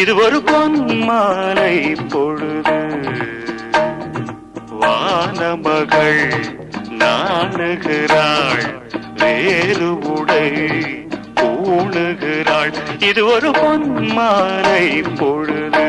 இது ஒரு பொன்மாலை பொழுது. வானமகள் நாணுகிறாள், வேறு உடை பூணுகிறாள். இது ஒரு பொன்மாலை பொழுது.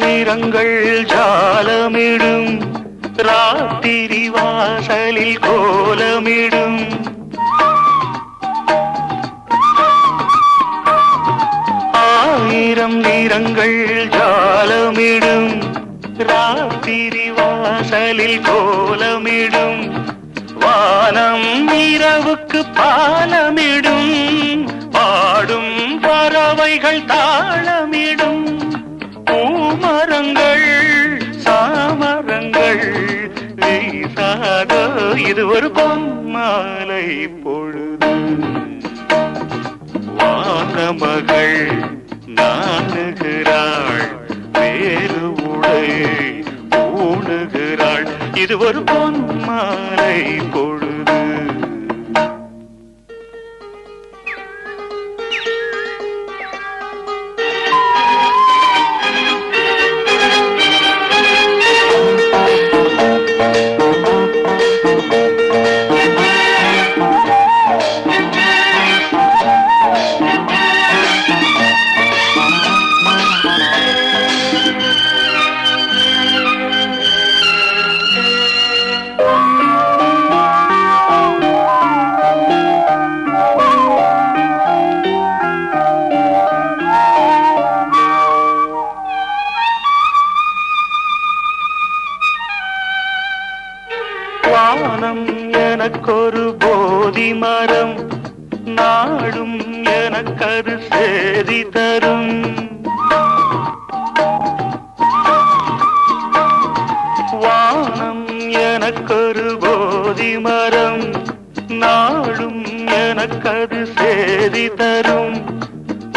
நிறங்கள் ஜாலமிடும், ராத்திரி வாசலில் கோலமிடும். ஆயிரம் நிறங்கள் ஜாலமிடும், ராத்திரி வாசலில் கோலமிடும். வானம் இரவுக்கு பாலமிடும், பாடும் பறவைகள் தாளமிடும். பூமரங்கள் சாமரங்கள் வீசாதோ, இது ஒரு பொன்மாலை பொழுது. வானமகள் நாணுகிறாள், வேறு உடை பூணுகிறாள். இது ஒரு பொன்மாலை பொழுது. வானம் எனக்கொரு போதி மரம், நாடும் எனக்கது சேதி தரும். வானம் எனக்கொரு போதி மரம், நாடும் எனக்கது சேதி தரும்.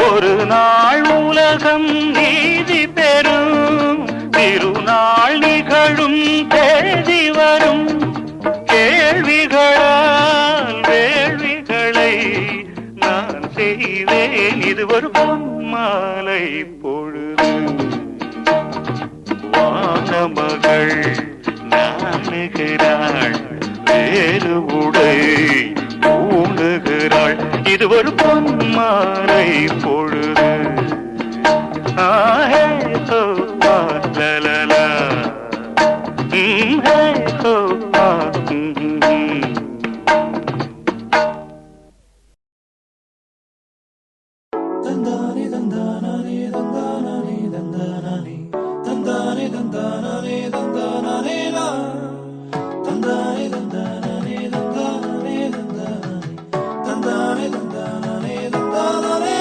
ஒரு நாள் உலகம் நீதி பெறும், திருநாள் நிகழும் தேதி வரும். கேள்விகளால் வேள்விகளை நான் செய்வேன், இது ஒரு பொன்மாலை பொழுது. வானமகள் நாணுகிறாள், வேறு உடை பூணுகிறாள். இது ஒரு பொன்மாலை பொழுது. ஆஹே ஹோ லலலா, ஹே ஹோ தந்தானே தந்தானே தந்தானே தந்தானே தந்தானே தந்தானே தந்தானே தந்தானே தந்தானே தந்தானே தந்தானே தந்தானே தந்தானே.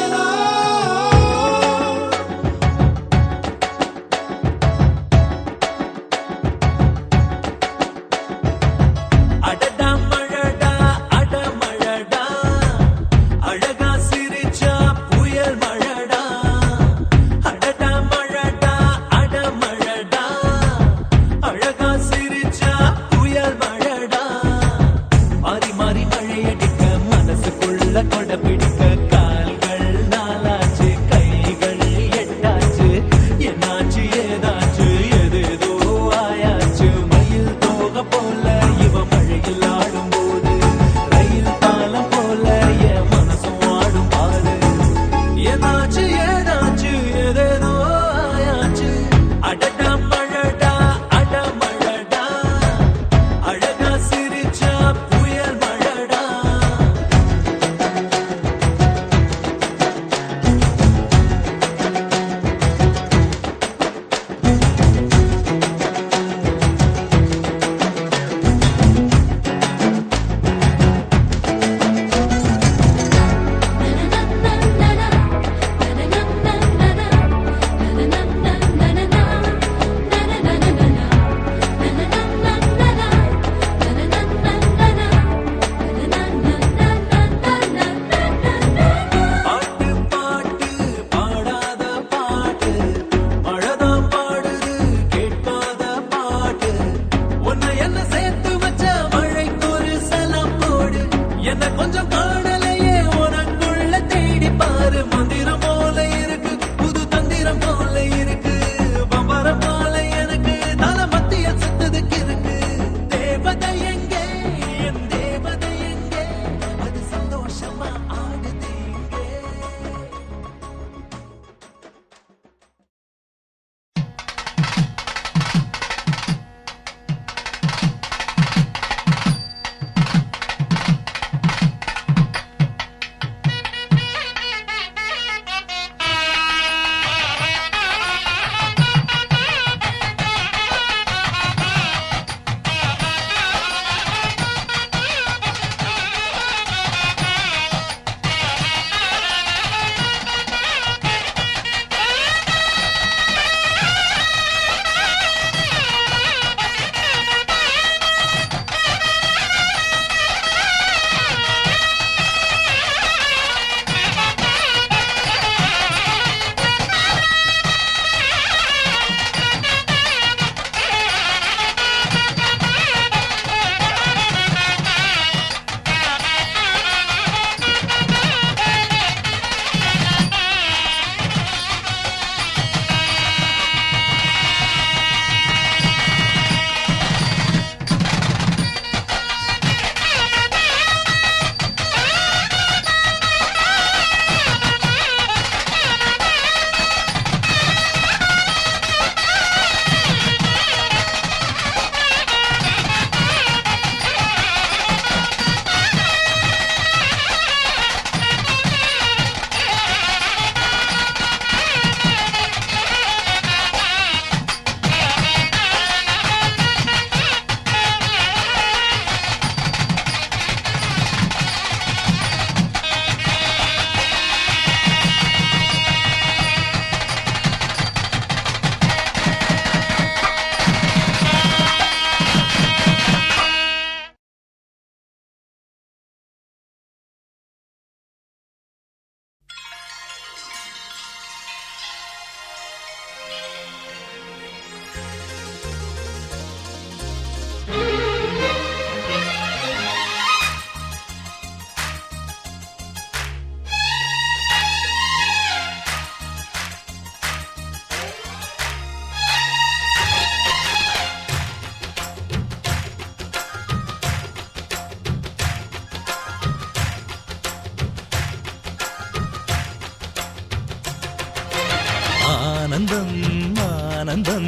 ஆனந்தம் ஆனந்தம்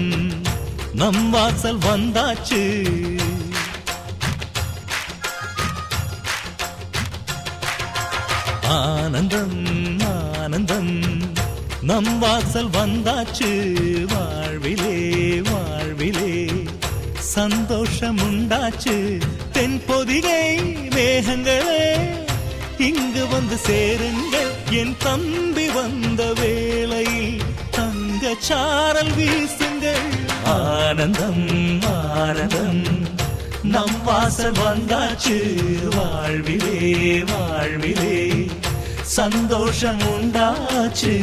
நம் வாசல் வந்தாச்சு. ஆனந்தம் ஆனந்தம் நம் வாசல் வந்தாச்சு. வாழ்விலே வாழ்விலே சந்தோஷம் உண்டாச்சு. தென் பொதிகை மேகங்களே இங்கு வந்து சேருங்கள். என் தம்பி வந்த வேளையில் தங்க சாரல் வீசுங்கள். ஆனந்தம் ஆனந்தம் நம் வாசல் வந்தாச்சு. வாழ்விலே வாழ்விலே சந்தோஷம் உண்டாச்சு.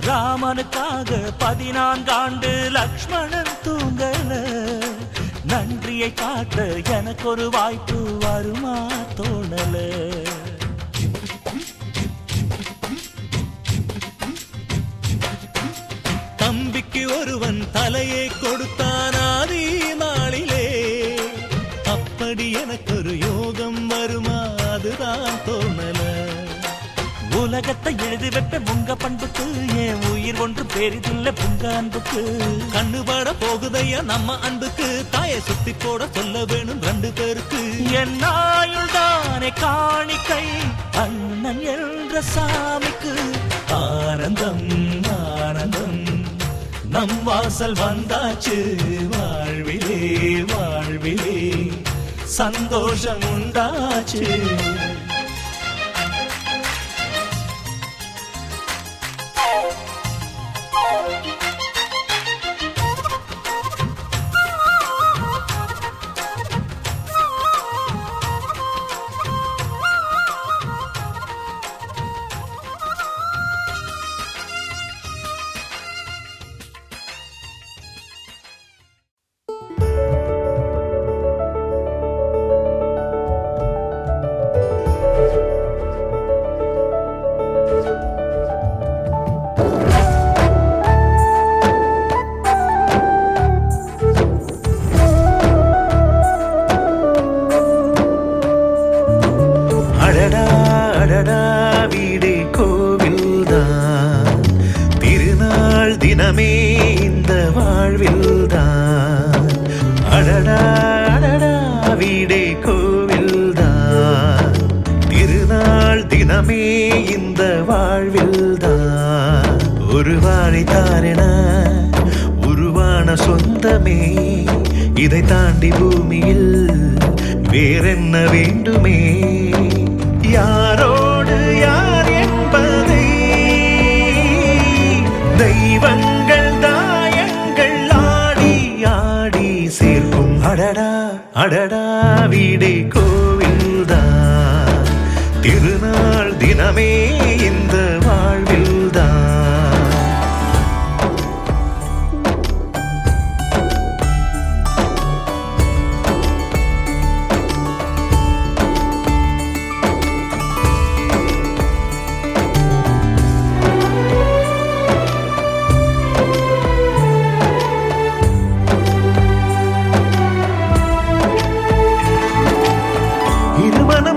ராமனுக்காக 14 ஆண்டு லக்ஷ்மணன் தூங்கல. நன்றியை காட்ட எனக்கு ஒரு வாய்ப்பு வருமா தோணல. தம்பிக்கு ஒருவன் தலையை கொடுத்தான் ஆதி நாளிலே. அப்படி எனக்கு ஒரு யோகம் வருமா அதுதான் தோணல. உலகத்தை எழுதி வைப்ப உங்க பண்புக்கு என் உயிர் ஒன்று பெரிதில்லை உங்க அன்புக்கு. கண்ணுபட போகுதையா நம்ம அன்புக்கு. தாயை சுத்தி போட சொல்ல வேணும் 2 பேருக்கு. என் ஆயுள் தானே காணிக்கை அண்ணன் என்ற சாமிக்கு. ஆனந்தம் ஆனந்தம் நம் வாசல் வந்தாச்சு. வாழ்விலே வாழ்விலே சந்தோஷம் உண்டாச்சு. வீடே கோவில்தான் திருநாள் தினமே இந்த வாழ்வில்தான். அடடா அடடா வீடே கோவில்தான் திருநாள் தினமே இந்த வாழ்வில்தான். ஒரு வாழைத்தாரென உருவான சொந்தமே இதை தாண்டி பூமியில் வேறென்ன வேண்டுமே. யாரோடு யார் என்பதை தெய்வங்கள் தாயங்கள் ஆடி ஆடி சேர்க்கும். அடடா அடடா வீடே கோவில்தான் திருநாள் தினமே இந்த வாழ்வில்தான்.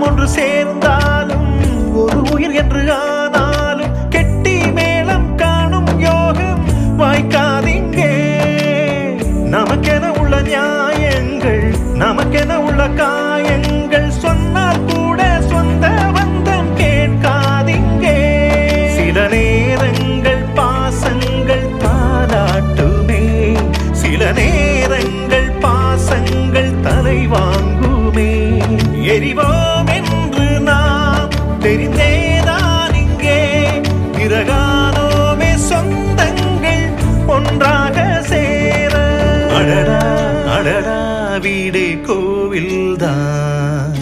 ஒன்று சேர்ந்தாலும் ஒரு உயிர் என்று ஆனாலும் கெட்டி மேளம் காணும் யோகம் வாய்க்காதீங்கே. நமக்கென உள்ள நியாயங்கள் நமக்கென உள்ள காயங்கள் சொன்னால் கூட சொந்த பந்தம் கேட்காதீங்கே. சில நேரங்கள் பாசங்கள் தாலாட்டுமே, சில நேரங்கள் பாசங்கள் தலை வாங்குமே. எரிவோம் என்று நாம் தெரிந்தேதான் இங்கே பிறகானோமே சொந்தங்கள் ஒன்றாக சேர. அடடா அடடா வீடே கோவில்தான்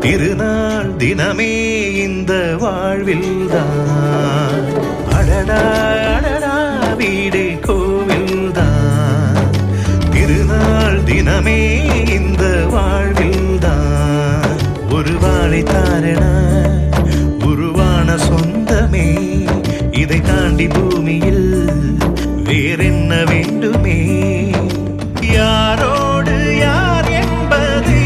திருநாள் தினமே இந்த வாழ்வில்தான். அடடா அடடா வீடே கோவில்தான், திருநாள் தினமே இந்த வாழ்வில்தான். ஒரு வாழை தாரணா உருவான சொந்தமே, இதை தாண்டி பூமியில் வேறென்ன வேண்டுமே? யாரோடு யார் என்பது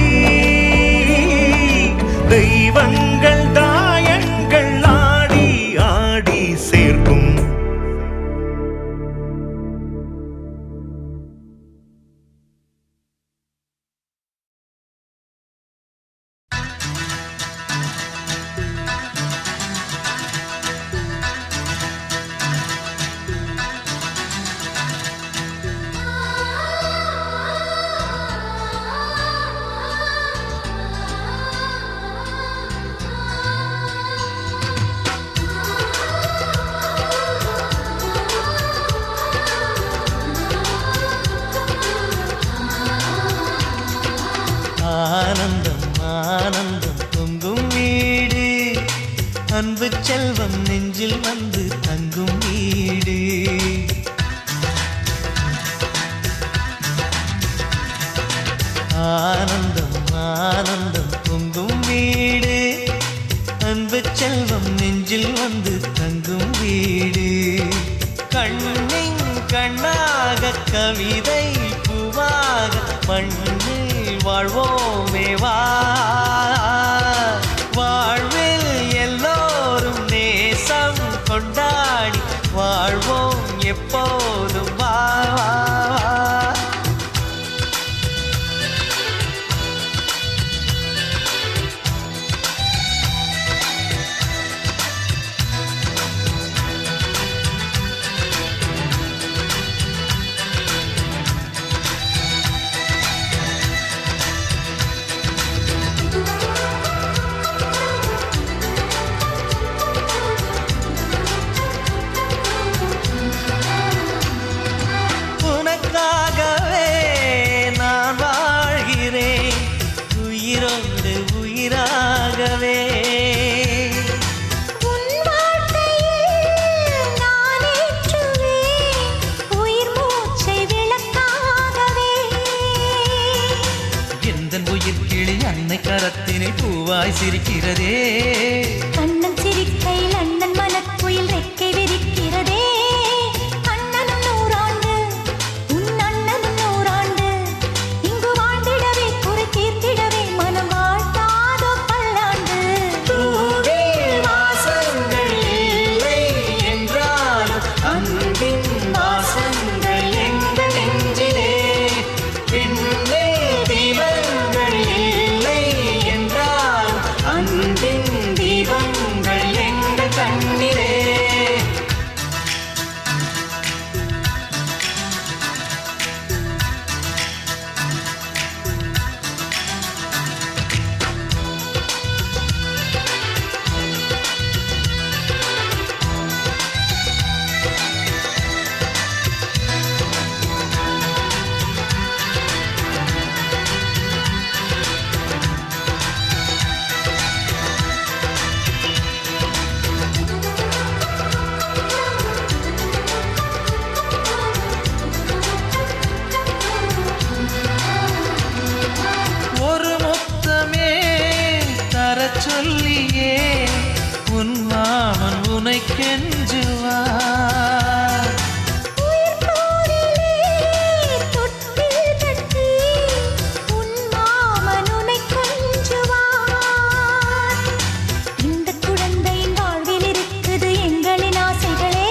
தெய்வங்கள் தாயங்கள் ஆடி ஆடி சேர்க்கும். ஆனந்தம் ஆனந்தம் பொங்கும் வீடு, அன்பு செல்வம் நெஞ்சில் வந்து தங்கும் வீடு. ஆனந்தம் ஆனந்தம் பொங்கும் வீடு, அன்பு செல்வம் நெஞ்சில் வந்து தங்கும் வீடு. கண்ணின் கண்ணாக கவிதை பூவாக மண்ணில் வாழ்வோமே வா. வாழ்வில் எல்லோரும் நேசம் கொண்டாடி வாழ்வோம் எப்போதும் வா. உனக்காகவே நான் வாழ்கிறேன், உயிரோடு உயிராகவே. உன் வார்த்தையில் நான் ஏற்றுவேன், உயிர் மூச்சை விளக்காகவே. எந்தன் உயிர் கிளி அன்னை கரத்தினை பூவாய் சிரிக்கிறதே. கண்ணன் சிரிக்கையில் அண்ணன் மனக்குயில் ரெக்கை விரிக்கிறதே. அண்ணனும் நூறாண்டு, உன் அண்ணனும் நூறாண்டு, இங்கு வாழ்ந்திடவே குறை தீர்த்திடவே மனம் வாழ்த்தாதோ பல்லாண்டு. பூவில் வாசங்கள் இல்லை என்றாலும் அன்பின் வாசங்கள் எங்கள் நெஞ்சிலே. விண்ணில் தீபங்கள் இல்லை என்றாலும் அன்பின் தீபங்கள் எங்கள் கண்ணிலே. ஒரு முத்தமே தரச் சொல்லியே உன் மாமன் உனை கெஞ்சுவார். உயிர் போரிலே தொட்டில் கட்டி உன் மாமன் உன்னை கொஞ்சுவார். இந்த குழந்தையின் வாழ்வில் இருக்குது எங்களின் ஆசைகளே,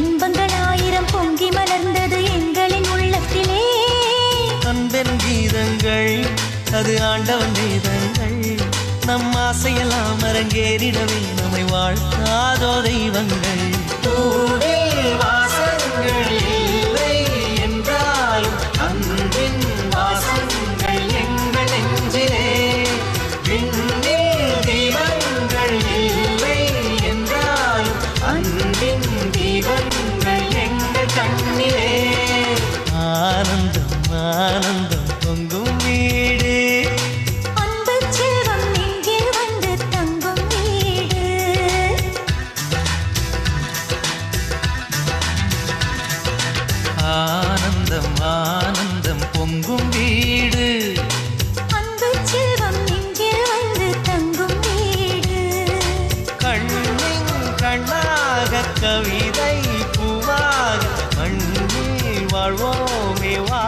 இன்பங்கள் ஆயிரம் பொங்கி மலர்ந்தது எங்களின் உள்ளத்திலே. அன்பென் கீதங்கள் அது ஆண்டவன் வேதங்கள், நம் ஆசையெல்லாம் அரங்கேறிடவே நம்மை வாழ்த்தாதோ தெய்வங்கள். பூவில் வாசங்கள் இல்லை என்றாலும் அன்பின் வாசங்கள் எங்கள் நெஞ்சிலே. விண்ணில் தீபங்கள் இல்லை என்றாலும் அன்பின் தீபங்கள் எங்கள் கண்ணிலே. ஆனந்தம் ஆனந்தம் பொங்கும் வீடு, அன்பு செல்வம் நெஞ்சில் வந்து தங்கும் வீடு. கவிதை பூவாக மண்ணில் வாழ்வோமே வா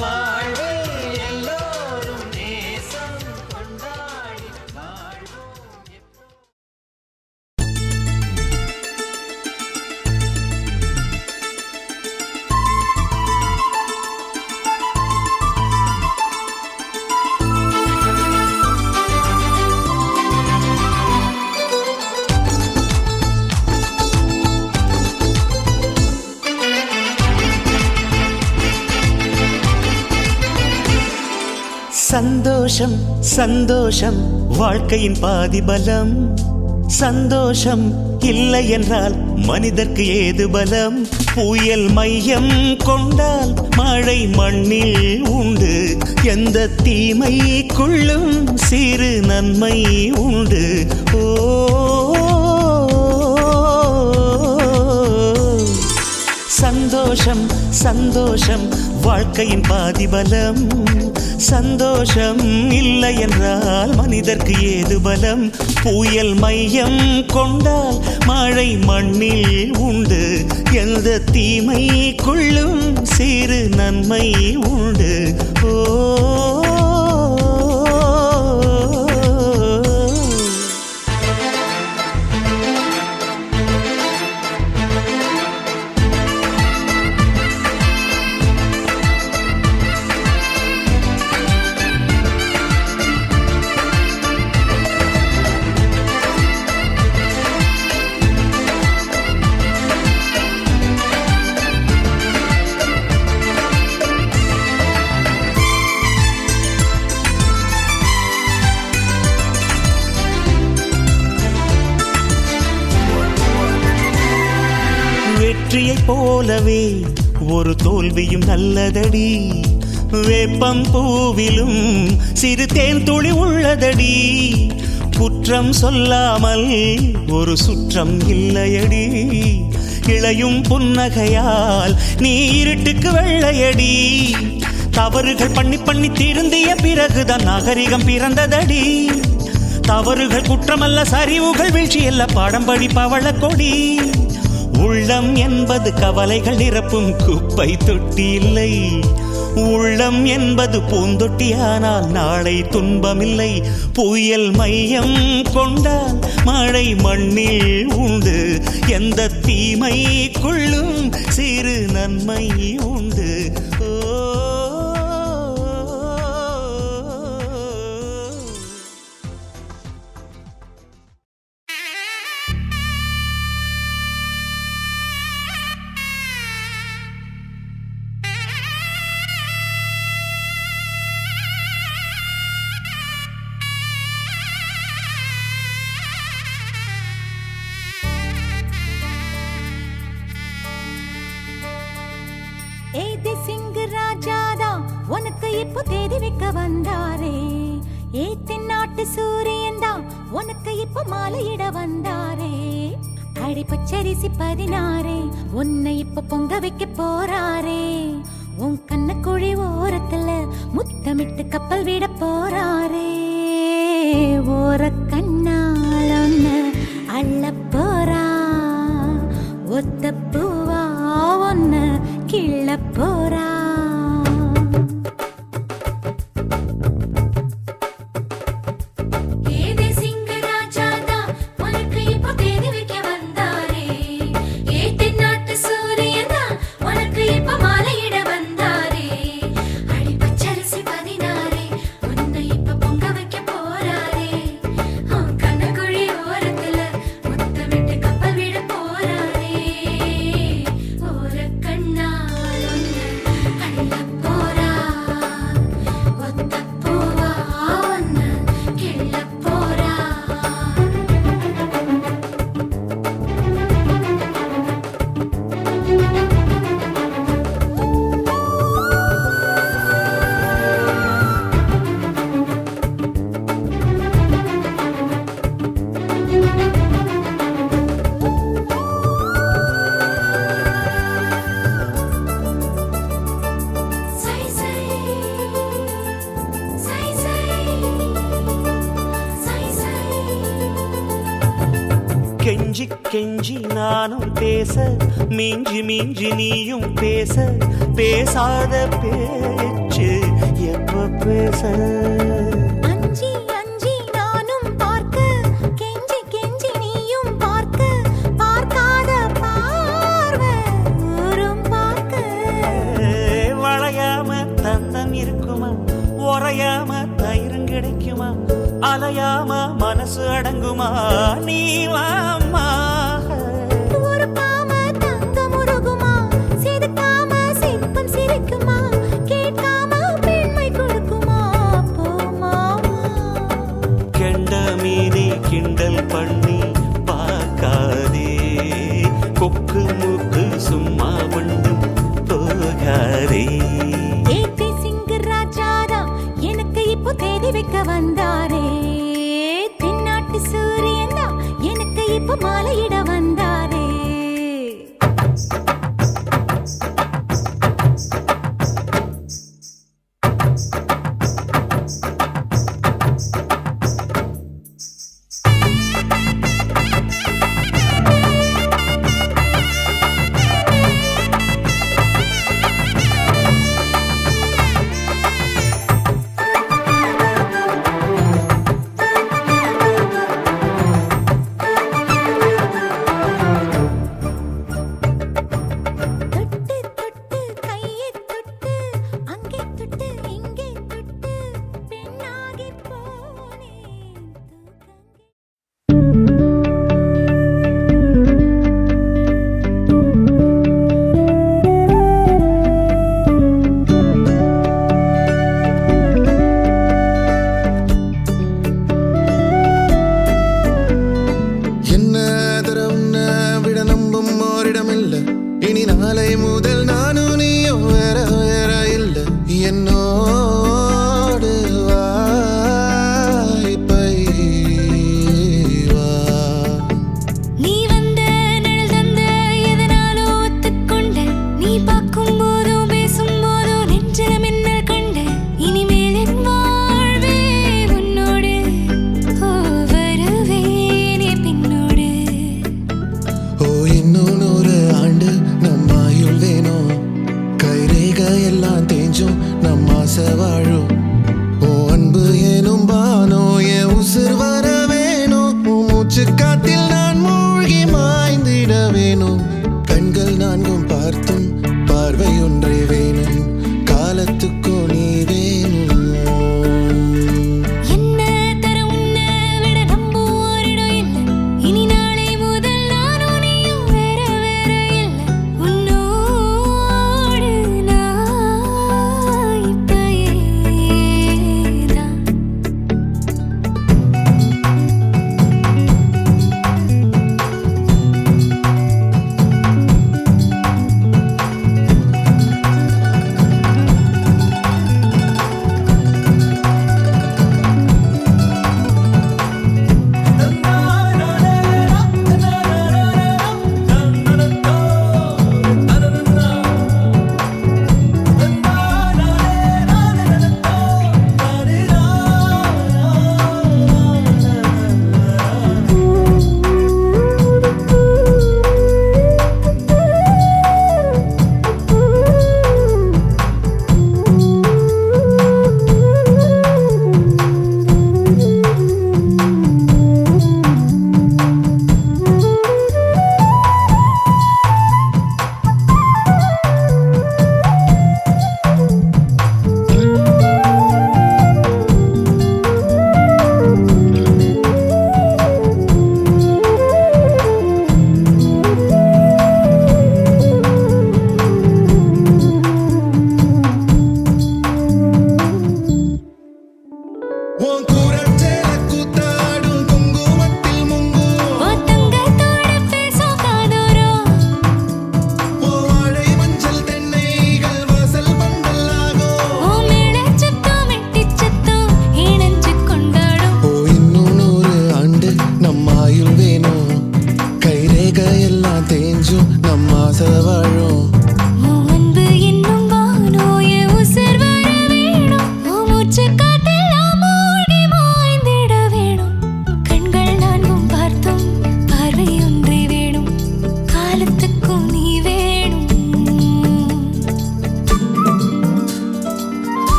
வாழ்வில் எல்லோரும் நேசம் கொண்டாடி வாழ்வோம் எப்போ. சந்தோஷம் சந்தோஷம் வாழ்க்கையின் பாதி பலம். சந்தோஷம் இல்லை என்றால் மனிதர்க்கு ஏது பலம். புயல் மையம் கொண்டால் மழை மண்ணில் உண்டு. எந்த தீமைக்குள்ளும் சிறு நன்மை உண்டு. ஓ சந்தோஷம் சந்தோஷம் வாழ்க்கையின் பாதி பலம். சந்தோஷம் இல்லை என்றால் மனிதர்க்கு ஏது பலம். புயல் மையம் கொண்டால் மழை மண்ணில் உண்டு. எந்த தீமைக்குள்ளும் சிறு நன்மை உண்டு. ஓ வெற்றியைப் போலவே ஒரு தோல்வியும் நல்லதடி. வேப்பம் பூவிலும் சிறு தேன் துளி உள்ளதடி. குற்றம் சொல்லாமல் ஒரு சுற்றம் இல்லையடி. இளையும் புன்னகையால் நீ இருட்டுக்கு வெள்ளையடி. தவறுகள் பண்ணி பண்ணி திருந்திய பிறகுதான் நாகரிகம் பிறந்ததடி. தவறுகள் குற்றமல்ல, சரிவுகள் வீழ்ச்சியல்ல, பாடம்படி பவள கொடி. உள்ளம் என்பது கவலைகள் நிரப்பும் குப்பை தொட்டி இல்லை. உள்ளம் என்பது பூந்தொட்டியானால் நாளை துன்பமில்லை. புயல் மையம் கொண்டால் மழை மண்ணில் உண்டு. எந்த தீமைக்குள்ளும் சிறு நன்மை உண்டு. ஓ உனக்கு இப்போ தேதி வைக்க வந்தாரே. தென்னாட்டு சூரியன் தான் உனக்கு இப்போ மாலையிட வந்தாரே. அடி பச்சரிசி 16 உன்னை இப்போ பொங்க வைக்க போறாரே. உன் கண்ண குழி ஓரத்துல முத்தமிட்டு கப்பல் விட போறாரே. ஓர கண்ணால் ஒன்னு அள்ள போறா. ஒத்த பூவா ஒன்னு கிள்ள போறா. கெஞ்சி கெஞ்சி நானும் பேச மிஞ்சி மிஞ்சி நீயும் பேச பேசாத பேச்சு எப்ப பேச அஞ்சி அஞ்சி நானும் பார்க்க கெஞ்சி கெஞ்சி நீயும் பார்க்க பார்க்காத பார்வை ஊரும் பார்க்க வளையாம தந்தம் இருக்குமா உறையாம தயிரும் கிடைக்குமா அலையாம மனசு அடங்குமா நீ வாம்மா ஒருக்காம தங்கம் உருகுமா செதுக்காம சிற்பம் சிரிக்குமா கேட்காம பெண்மை கொடுக்குமா போமாமா கெண்ட மீனி கிண்டல் பண்ணி பார்க்காதே கொக்கு மூக்கு சும்மா ஒன்றும் போகாதே ஏத்தி சிங்கு ராஜாதா எனக்கு இப்போ தேடி வைக்க வந்தாரே தென்னாட்டு சூரியன் தான் எனக்கு இப்போ மாலையிட வந்தாரே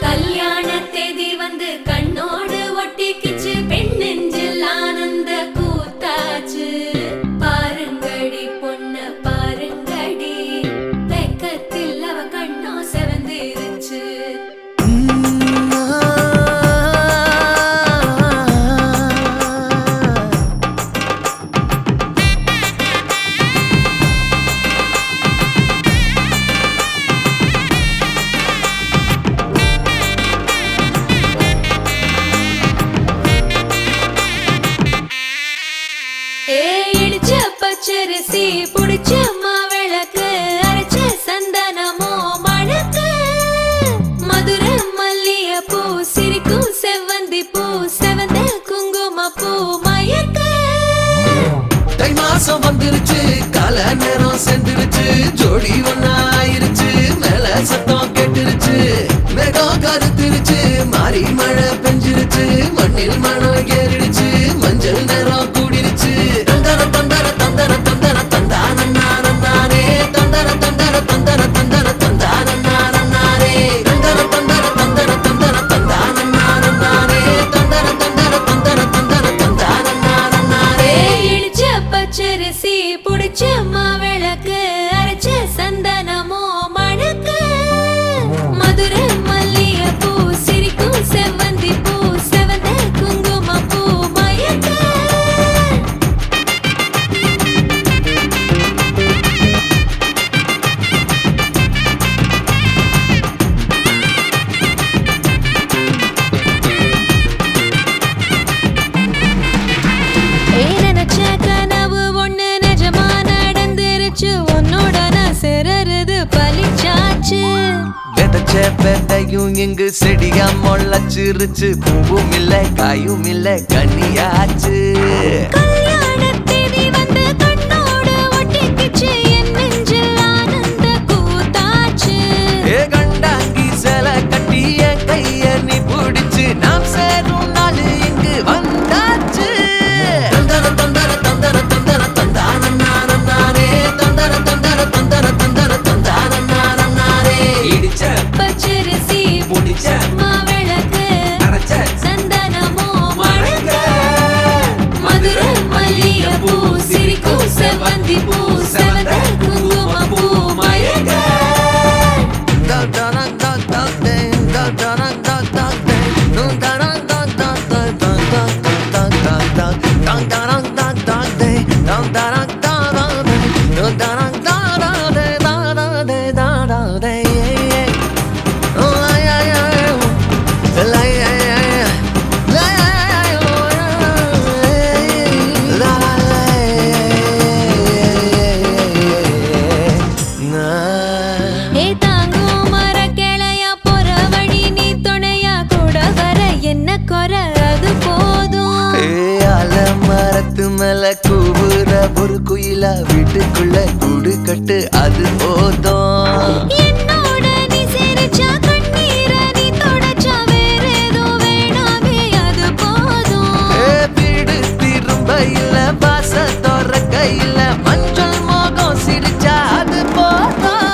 கல்யாண தேதி வந்து கண்ணோடு ஒட்டிக்கிச்சு பெண் நெஞ்சில் ஆனந்த கூத்தாச்சு பாருங்கடி பொண்ண பாருங்கடி வெக்கத்தில் அவ கண்ணோ செவந்திருச்சு இடிச்ச பச்சரிசி புடிச்ச மாவிளக்கு அரைச்ச சந்தனமோ மணக்கு மதுர மல்லிய பூ சிரிக்கும் செவ்வந்தி பூ செவந்த குங்கும பூ மயக்க தை மாசம் வந்துருச்சு கால நேரம் சென்றுருச்சு ஜோடி ஒன்னா ஆயிருச்சு மேல சத்தம் கேட்டுருச்சு மேகம் கருத்துருச்சு மாறி மழை பெஞ்சிருச்சு மண்ணில் மனம் ஏறிடுச்சு மஞ்சள் நேரம் கூடிருச்சு தந்தர தந்தர தந்தர தந்தர தந்தானே தந்தர தந்தர தந்தர தந்தர தந்தானே தந்தர தந்தர தந்தர தந்தர தந்தானே தந்தர தந்தர தந்தர தந்தர தந்தானே இடிச்ச பச்சரிசி புடிச்ச மாவிளக்கு அரைச்ச சந்தனமோ மணக்கு மதுர மல்லிய பூ சிரிக்கும் செவ்வந்தி பூ செவந்த குங்கும பூ மயக்க நினைச்ச கனவு ஒண்ணு நிஜமா நடந்துருச்சு உன்னோட நான் சிறருது பலிச்சாச்சு விதைச்ச விதையும் இங்கு செடியா முளைச்சிருச்சு பூவும் இல்ல காயும் இல்ல கனியாச்சு கல்யாண தேதி வந்து கண்ணோடு ஒட்டிக்கிச்சு என் நெஞ்சில் ஆனந்த கூத்தாச்சு ஏ கண்டாங்கி சில கட்டி என் கைய நீ பிடிச்சு நாம் சேரும் நாள் இங்கு வந்தாச்சு தந்தர தந்தர தந்தர தந்தர தந்தானே தந்தர தந்தர தந்தர தந்தர தந்தானே இடிச்ச பச்சரிசி முடிச்ச மாவிளக்கு அரைச்ச சந்தனமோ மணக்க மதுர மல்லிய பூ சிரிக்கும் செவ்வந்தி பூ செவந்த குங்கும பூ மயக்க ஏ தாங்கும் மர கிளையா போற வழி நீ துணையா கூட வர என்ன குறை அது போதும் மரத்து மேல கூவுற ஒரு குயிலா வீட்டுக்குள்ள கூடு கட்டு அது போதும் என்னோட நீ சிரிச்சா கண்ணீர நீ தொடச்சா வேற ஏதோ வேணாமே அது போதும் வீடு திரும்ப இல்ல பாச தோற கையில மஞ்சள் மோகம் சிரிச்சா அது போதும்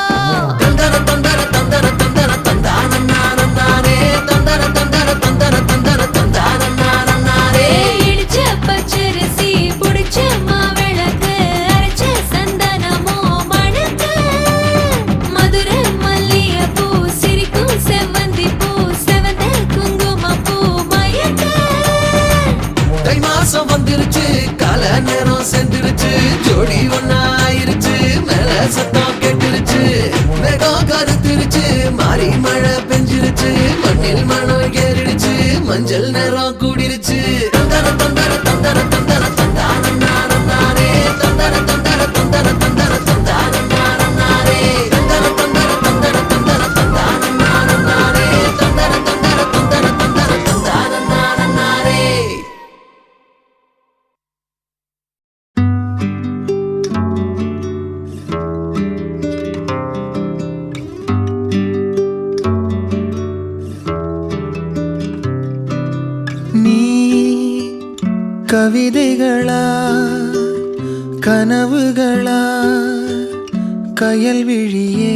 தந்தர தந்தர தந்தர தந்தர தந்தானே தந்தர தந்தர தந்தர தந்தர தந்தானே இடிச்ச பச்சரிசி புடிச்ச மாவிளக்கு அரைச்ச சந்தனமோ மணக்க மதுர மல்லிய பூ சிரிக்கும் செவ்வந்தி பூ செவந்த குங்கும பூ மயக்க தை மாசம் வந்துருச்சு கால நேரம் சென்றுருச்சு ஜோடி ஒன்னா ஆயிருச்சு மேல சத்தம் கேட்டுருச்சு மேகம் கருத்துருச்சு மாறி மழை பெஞ்சிருச்சு மண்ணில் மனம் ஏறிடுச்சு மஞ்சள் நேரம் கூடிருச்சு தந்தர தந்தர தந்தர தந்தர தந்தானே தந்தர தந்தர தந்தர தந்தர தந்தானே தந்தர தந்தர தந்தர தந்தர தந்தானே தந்தர தந்தர தந்தர தந்தர தந்தானே நீ கவிதைகளா கனவுகளா கயல் விழியே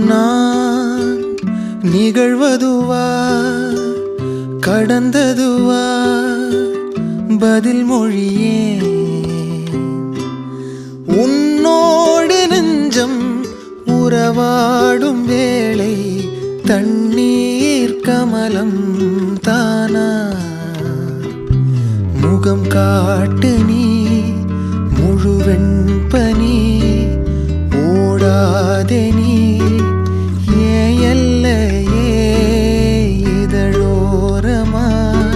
நான் நிகழ்வதுவா கடந்ததுவா பதில் மொழியே உன்னோடு நெஞ்சம் உறவாடும் வேளை தண்ணீர் கமலம் தானா முகம் காட்டு நீ முழுவெண் பனி ஓடாதே நீ எல்லையே இதழோரமாய்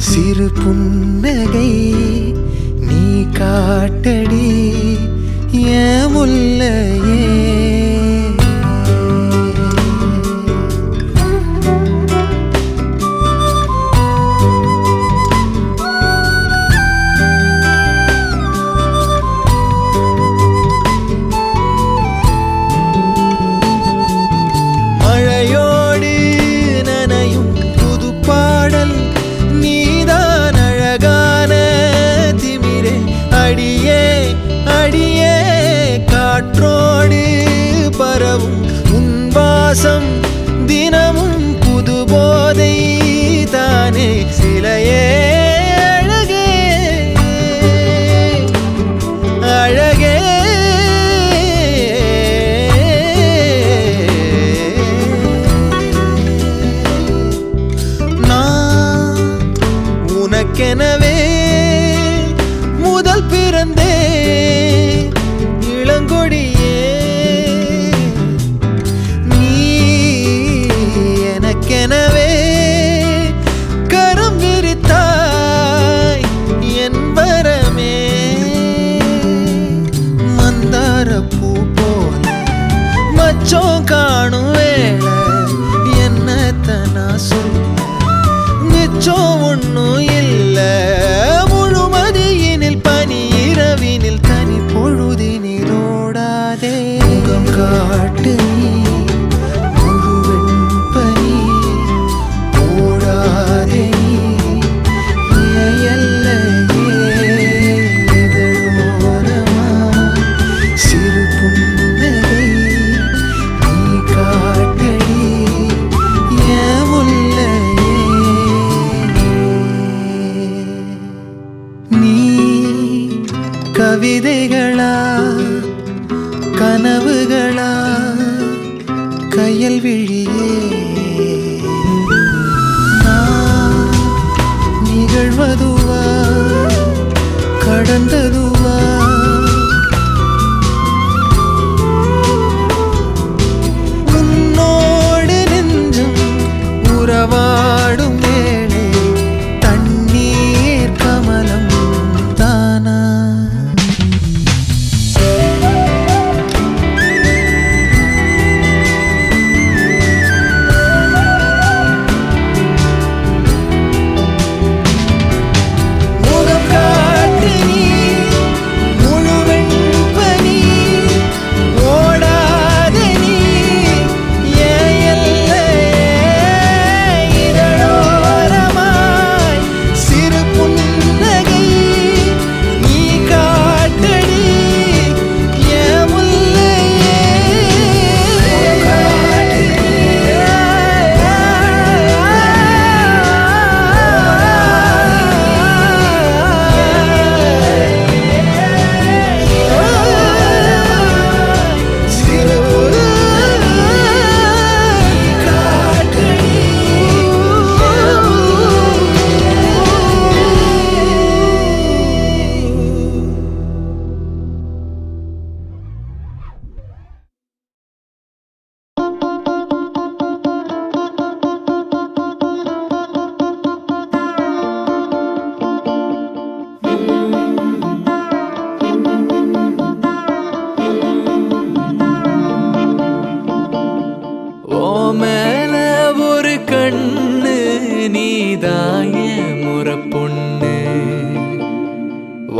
சிறு புன்னகை நீ காட்டடி ஏன் முல்லையே தினமும் புது போதை தானே சிலையே அழகே அழகே நான் உனக்கெனவே முதல் பிறந்தே இளங்கொடியே எனவே கரம் விரித்தாய் என் வரமே மந்தார பூ போல மச்சம் காணும் வேளை என்னத்தனா சொல்ல மிச்சம் ஒன்னும் இல்ல முழுமதியினில் பனி இரவினில் தனி பொழுதினில் ஓடாதே முகம் காட்டு கவிதைகளா கனவுகளா கயல் விழியே நான் நிகழ்வதுவா கடந்ததுவா உன்னோடு நெஞ்சம் உறவாடும் வேளை தண்ணீர் கமலம் தானா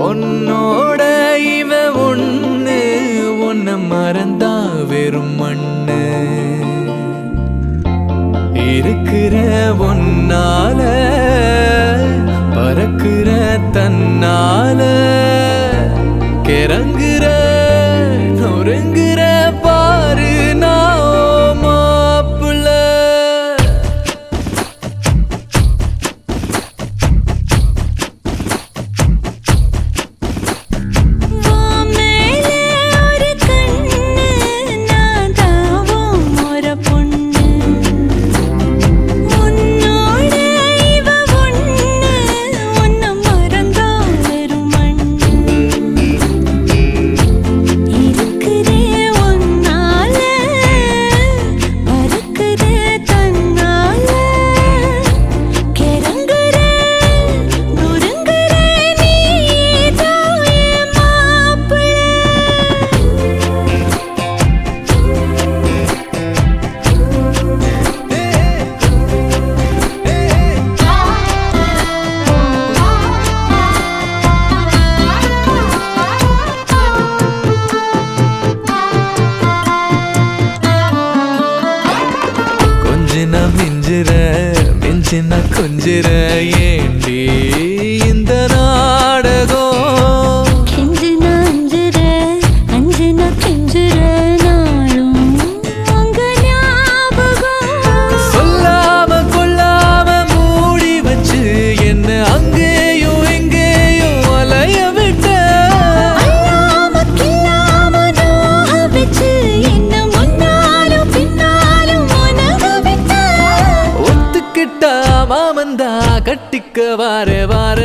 உன்னோட இவ ஒண்ணு உன்னை மறந்தா வெறும் மண்ணு இருக்கிற ஒன்னால பறக்கிற தன்னால கிறங்குற கொஞ்சிற ஏண்டி இந்த நாடகம் கெஞ்சின அஞ்சுற அஞ்சின கெஞ்சுற நாளும் உங்க ஞாபகம் சொல்லாம கொள்ளாம மூடி வச்சு என்ன அங்கேயும் எங்கேயும் அலைய விட்ட அல்லாம கில்லாம நோக வச்சு என்ன முன்னாலும் பின்னாலும் உனக விட்ட ஒத்துக்கிட்ட மாமந்தா கட்டிக்க வார வார